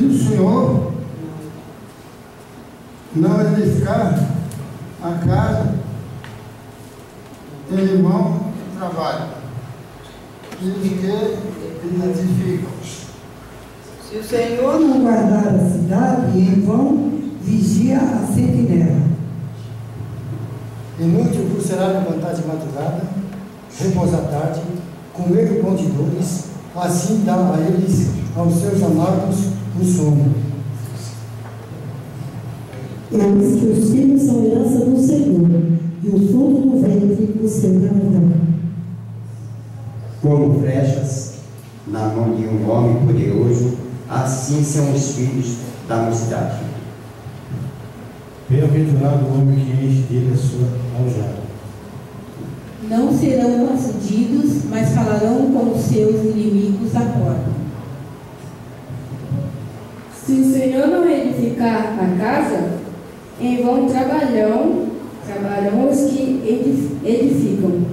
Se o Senhor não edificar a casa, em vão trabalho. E os que edificam. Se o Senhor não guardar a cidade, em vão vigia a sentinela. Inútil vos será levantar de madrugada, repousar à tarde, comer o pão de dores, assim dá a eles, aos seus amados, o sono. Eis que os filhos são herança do Senhor, e o fruto do ventre o seu galardão. Como flechas na mão de um homem poderoso, assim são os filhos da mocidade. Bem-aventurado o homem que enche dele a sua aljava. Não serão confundidos, mas falarão com os seus inimigos à porta. Se o Senhor não edificar a casa, em vão trabalham os que edificam.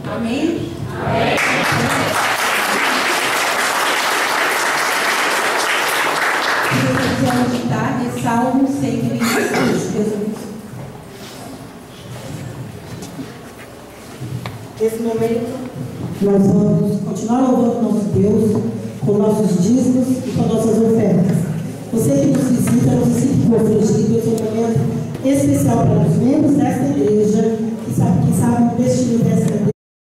Amém? Amém? Reflexão de tarde, Salmo 126. Deus abençoe. Nesse momento, nós vamos continuar louvando nosso Deus com nossos dízimos e com nossas ofertas. Você que nos visita, não se sinta constrangido, esse é um momento especial para os membros desta igreja, que sabem o destino desta igreja.